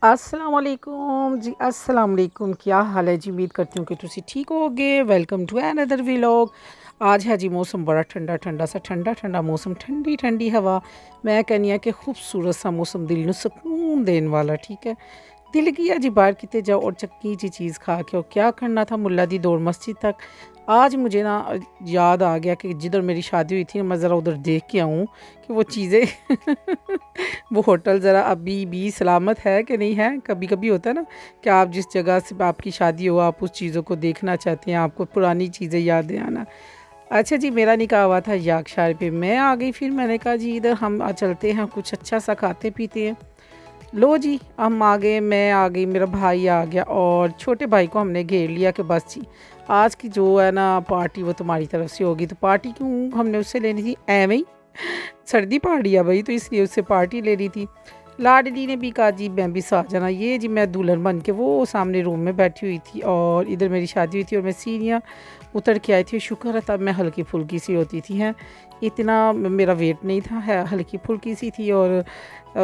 अस्सलाम वालेकुम जी, अस्सलाम वालेकुम। क्या हाल है जी? उम्मीद करती हूँ कि तुसी ठीक होगे। Welcome to another vlog. आज है जी मौसम बड़ा ठंडा ठंडा सा, ठंडा ठंडा मौसम, ठंडी ठंडी हवा। मैं कहनी है कि खूबसूरत सा मौसम, दिल ਨੂੰ सुकून देने वाला। ठीक है, दिल किया जी बाहर किते जाओ और चक्की जी चीज़ खा के, और क्या करना था, मुल्ला दी दौड़ मस्जिद तक। आज मुझे ना याद आ गया कि जिधर मेरी शादी हुई थी, मैं ज़रा उधर देख के आऊँ कि वो चीज़ें वो होटल ज़रा अभी भी सलामत है कि नहीं है। कभी कभी होता है ना कि आप जिस जगह से आपकी शादी हो, आप उस चीज़ों को देखना चाहते हैं, आपको पुरानी चीज़ें यादें आना। अच्छा जी, मेरा निकाह हुआ था याकशार पे। मैं आ गई, फिर मैंने कहा जी इधर हम चलते हैं, कुछ अच्छा सा खाते पीते हैं। लो जी, हम आ गए, मैं आ गई, मेरा भाई आ गया और छोटे भाई को हमने घेर लिया कि बस जी आज की जो है ना पार्टी वो तुम्हारी तरफ से होगी। तो पार्टी क्यों हमने उससे लेनी थी, एवं ही सर्दी पहाड़ी है भाई, तो इसलिए उससे पार्टी ले रही थी। लाडली ने भी कहा जी मैं भी साथ जाना। ये जी मैं दुल्हन बन के वो सामने रूम में बैठी हुई थी और इधर मेरी शादी हुई थी और मैं सीढ़ियाँ उतर के आई थी। शुक्र है तब मैं हल्की फुल्की सी होती थी, हैं इतना मेरा वेट नहीं था, है हल्की फुल्की सी थी। और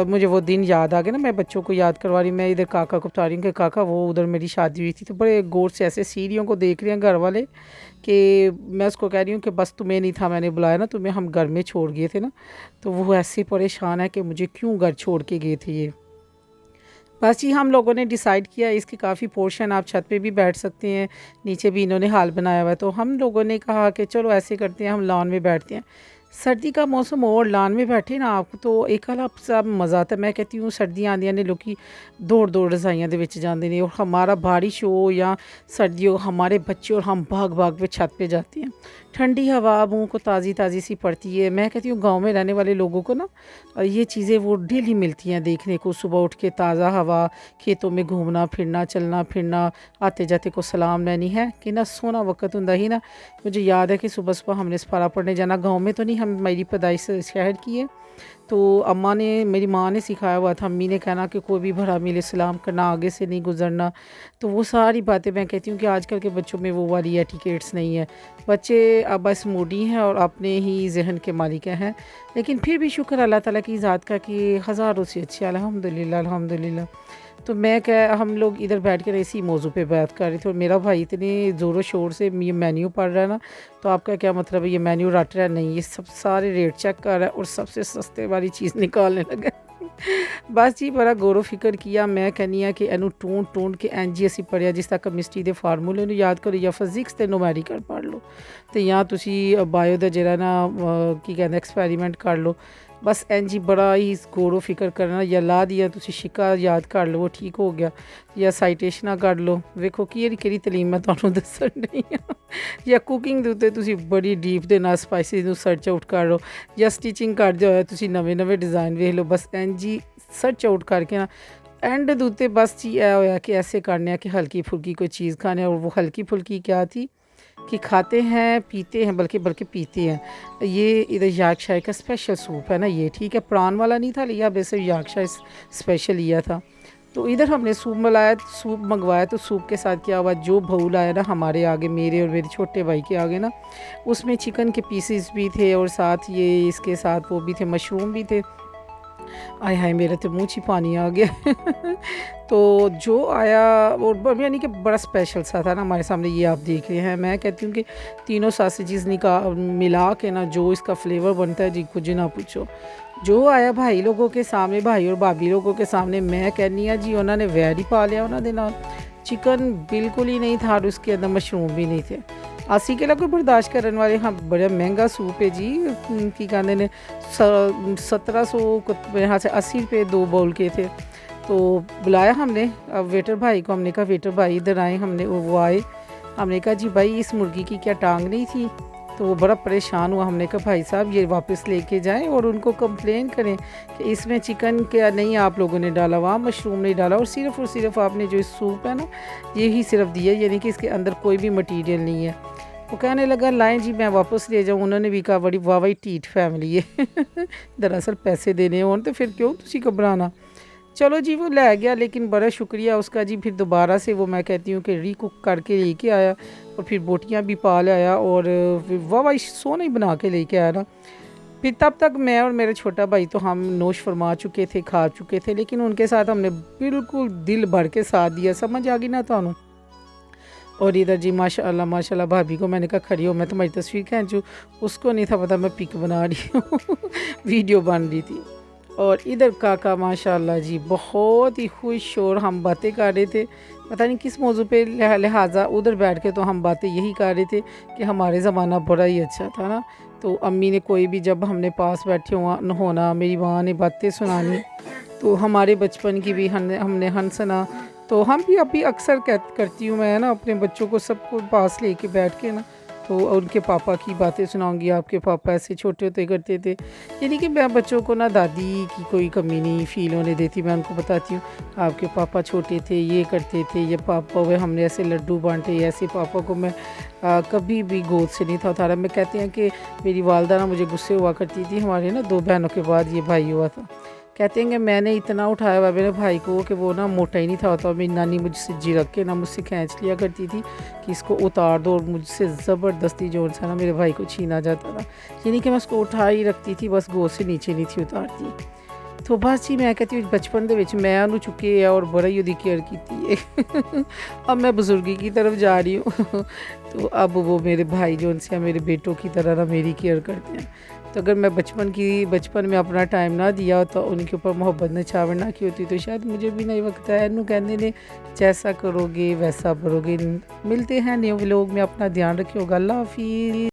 मुझे वो दिन याद आ गया ना, मैं बच्चों को याद करवा रही, मैं इधर काका को बता रही हूँ कि काका वो उधर मेरी शादी हुई थी। तो बड़े गौर से ऐसे सीढ़ियों को देख रहे हैं घर वाले कि मैं उसको कह रही हूँ कि बस तुम्हें नहीं था मैंने बुलाया ना, तुम्हें हम घर में छोड़ गए थे ना। तो वो ऐसे परेशान है कि मुझे क्यों घर छोड़ के गए थे ये। बस जी हम लोगों ने डिसाइड किया इसकी काफ़ी पोर्शन, आप छत पे भी बैठ सकते हैं, नीचे भी इन्होंने हाल बनाया हुआ है। तो हम लोगों ने कहा कि चलो ऐसे करते हैं, हम लॉन में बैठते हैं। सर्दी का मौसम और लॉन में बैठे ना आपको तो एक अलग सा मज़ा आता है। मैं कहती हूँ सर्दियाँ आंदियां ने लोग दौड़ दौड़ रजाइयाँ ਦੇ ਵਿੱਚ ਜਾਂਦੇ ਨੇ, और हमारा बारिश हो या सर्दी हो, हमारे बच्चे और हम भाग भाग पे छत पे जाते हैं। ठंडी हवा मुँह को ताज़ी ताज़ी सी पड़ती है। मैं कहती हूँ गाँव में रहने वाले लोगों को ना ये चीज़ें वो डेली मिलती हैं देखने को। सुबह उठ के ताज़ा हवा, खेतों में घूमना फिरना, चलना फिरना, आते जाते को सलाम लेनी है कि ना सोना वक्त हुंदा ही ना। मुझे याद है कि सुबह सुबह हमने सफारा पढ़ने जाना। गाँव में तो नहीं, हम मेरी पैदाइश शहर की है। तो अम्मा ने, मेरी माँ ने सिखाया हुआ था, अम्मी ने कहना कि कोई भी भरा मिले सलाम करना, आगे से नहीं गुजरना। तो वो सारी बातें मैं कहती हूँ कि आजकल के बच्चों में वो वाली एटिकेट्स नहीं है। बच्चे अब बस मूडी हैं और अपने ही जहन के मालिक हैं। लेकिन फिर भी शुक्र अल्लाह ताला की ज़ात का कि हज़ारों से अच्छे, अल्हम्दुलिल्लाह अल्हम्दुलिल्लाह। तो मैं क्या, हम लोग इधर बैठ कर इसी मौजू पे बात कर रहे थे और मेरा भाई इतने ज़ोरों शोर से ये मेन्यू पढ़ रहा है ना। तो आपका क्या मतलब है, ये मेन्यू रट रहा है? नहीं, ये सब सारे रेट चेक कर रहा है और सबसे सस्ते वाली चीज़ निकालने लगा। बस जी बड़ा गौर फिक्र किया। मैं कहनी है कि इनू टूंड टूंड के इंज ही ਅਸੀਂ पढ़िया जिस तक केमिस्ट्री के फार्मूले ਨੂੰ याद करो या फिजिक्स के नोमैरिकल पढ़ लो, तो या तुसी बायो का जरा ना की कहते एक्सपैरीमेंट कर लो। बस इंज ही बड़ा ही गौर फिक्र करना। या ला दिया तुसी शिक्का याद कर लो, वो ठीक हो गया, या साइटेशना कर लो। वेखो कि तलीम मैं तुहानू दसन रही हाँ। या कुकिंग के उत्ते तुसी बड़ी डीप दे नाल स्पाइसिस नू सर्च आउट कर लो, या स्टिचिंग करदे होए तुसी नवे नवे डिज़ाइन वेख लो। बस इंज ही सर्च आउट करके ना एंड दे उत्ते बस जी ए होया कि ऐसे करने कि हल्की फुल्की कोई चीज़ खाने। और वो हल्की फुल्की क्या थी कि खाते हैं पीते हैं, बल्कि बल्कि पीते हैं। ये इधर याकशायर का स्पेशल सूप है ना ये, ठीक है, प्राण वाला नहीं था लिया, वैसे याकशायर स्पेशल लिया था। तो इधर हमने सूप मिलाया, सूप मंगवाया। तो सूप के साथ क्या हुआ, जो बाउल आया ना हमारे आगे, मेरे और मेरे छोटे भाई के आगे ना, उसमें चिकन के पीसेस भी थे और साथ ये इसके साथ वो भी थे, मशरूम भी थे। आय हाय मेरे तो मुँह ही पानी आ गया। तो जो आया वो यानी कि बड़ा स्पेशल सा था ना हमारे सामने। ये आप देख रहे हैं, मैं कहती हूँ कि तीनों सासेजिस मिला के ना जो इसका फ्लेवर बनता है जी कुछ ना पूछो। जो आया भाई लोगों के सामने, भाई और भाभी लोगों के सामने, मैं कहनी हाँ जी उन्होंने वैर ही पा लिया उन्होंने नाल। चिकन बिल्कुल ही नहीं था और उसके अंदर मशरूम भी नहीं थे। असी के कोई बर्दाश्त करने वाले, हाँ बड़ा महंगा सूप है जी। की कहते हैं 1700 यहाँ से 80 रुपये 2 बाउल के थे। तो बुलाया हमने अब वेटर भाई को, हमने कहा वेटर भाई इधर आए, हमने वो आए। हमने कहा जी भाई इस मुर्गी की क्या टांग नहीं थी? तो वो बड़ा परेशान हुआ। हमने कहा भाई साहब ये वापस लेके जाएं और उनको कंप्लेन करें कि इसमें चिकन क्या नहीं आप लोगों ने डाला, वहाँ मशरूम नहीं डाला, और सिर्फ आपने जो सूप है ना यही सिर्फ दिया, यानी कि इसके अंदर कोई भी मटीरियल नहीं है। वो कहने लगा लाएं जी मैं वापस ले जाऊँ। उन्होंने भी कहा बड़ी वाह वाही टीट फैमिली है। दरअसल पैसे देने हो तो फिर क्यों तुसी घबराना। चलो जी वो ले गया, लेकिन बड़ा शुक्रिया उसका जी। फिर दोबारा से वो मैं कहती हूँ कि रीकुक करके लेके आया और फिर बोटियाँ भी पाल आया और फिर वाह वाही सोना ही बना के लेके आया ना। फिर तब तक मैं और मेरा छोटा भाई तो हम नोश फरमा चुके थे, खा चुके थे, लेकिन उनके साथ हमने बिल्कुल दिल भर के साथ दिया। समझ आ गई ना थानू। और इधर जी माशाल्लाह माशाल्लाह भाभी को मैंने कहा खड़ी हो, मैं तुम्हारी तस्वीर खींचूँ। उसको नहीं था पता मैं पिक बना रही हूँ वीडियो बन रही थी। और इधर काका माशाल्लाह जी बहुत ही खुश, और हम बातें कर रहे थे, पता नहीं किस मौजू पे, लिहाजा उधर बैठ के तो हम बातें यही कर रहे थे कि हमारे ज़माना बड़ा ही अच्छा था ना। तो अम्मी ने कोई भी जब हमने पास बैठे होना, मेरी माँ ने बातें सुनानी, तो हमारे बचपन की भी हमने हंसना। तो हम भी अभी अक्सर करती हूँ मैं ना अपने बच्चों को, सबको पास लेके बैठ के ना, तो उनके पापा की बातें सुनाऊंगी। आपके पापा ऐसे छोटे होते करते थे, यानी कि मैं बच्चों को ना दादी की कोई कमी नहीं फ़ील होने देती। मैं उनको बताती हूँ आपके पापा छोटे थे, ये करते थे, ये पापा हुए हमने ऐसे लड्डू बांटे, ऐसे पापा को मैं कभी भी गोद से नहीं था उतारा। मैं कहती हैं कि मेरी वालदा ना मुझे गुस्से हुआ करती थी, हमारे ना 2 बहनों के बाद ये भाई हुआ था। कहते हैं कि मैंने इतना उठाया हुआ मेरे भाई को कि वो ना मोटा ही नहीं था होता। मेरी नानी मुझसे झिड़क के ना मुझसे खींच लिया करती थी कि इसको उतार दो, और मुझसे ज़बरदस्ती जोर सा ना मेरे भाई को छीना जाता था। यानी कि मैं उसको उठा ही रखती थी, बस गोद से नीचे नहीं थी उतारती। तो बस जी मैं कहती हूँ बचपन ਦੇ ਵਿੱਚ मैं ਉਹਨੂੰ चुके और बड़ा ही ਉਹਦੀ केयर की है। अब मैं बुजुर्गी की तरफ जा रही हूँ तो अब वो मेरे भाई जो उनसे मेरे बेटों की तरह ना मेरी केयर करते हैं। तो अगर मैं बचपन में अपना टाइम ना दिया होता, उनके ऊपर मोहब्बत नछावर ना की होती, तो शायद मुझे भी नहीं वक्त है। इनू कहने ने जैसा करोगे वैसा भरोगे। मिलते हैं न्यू व्लॉग में, अपना ध्यान रखिएगा। अल्लाह हाफिज़।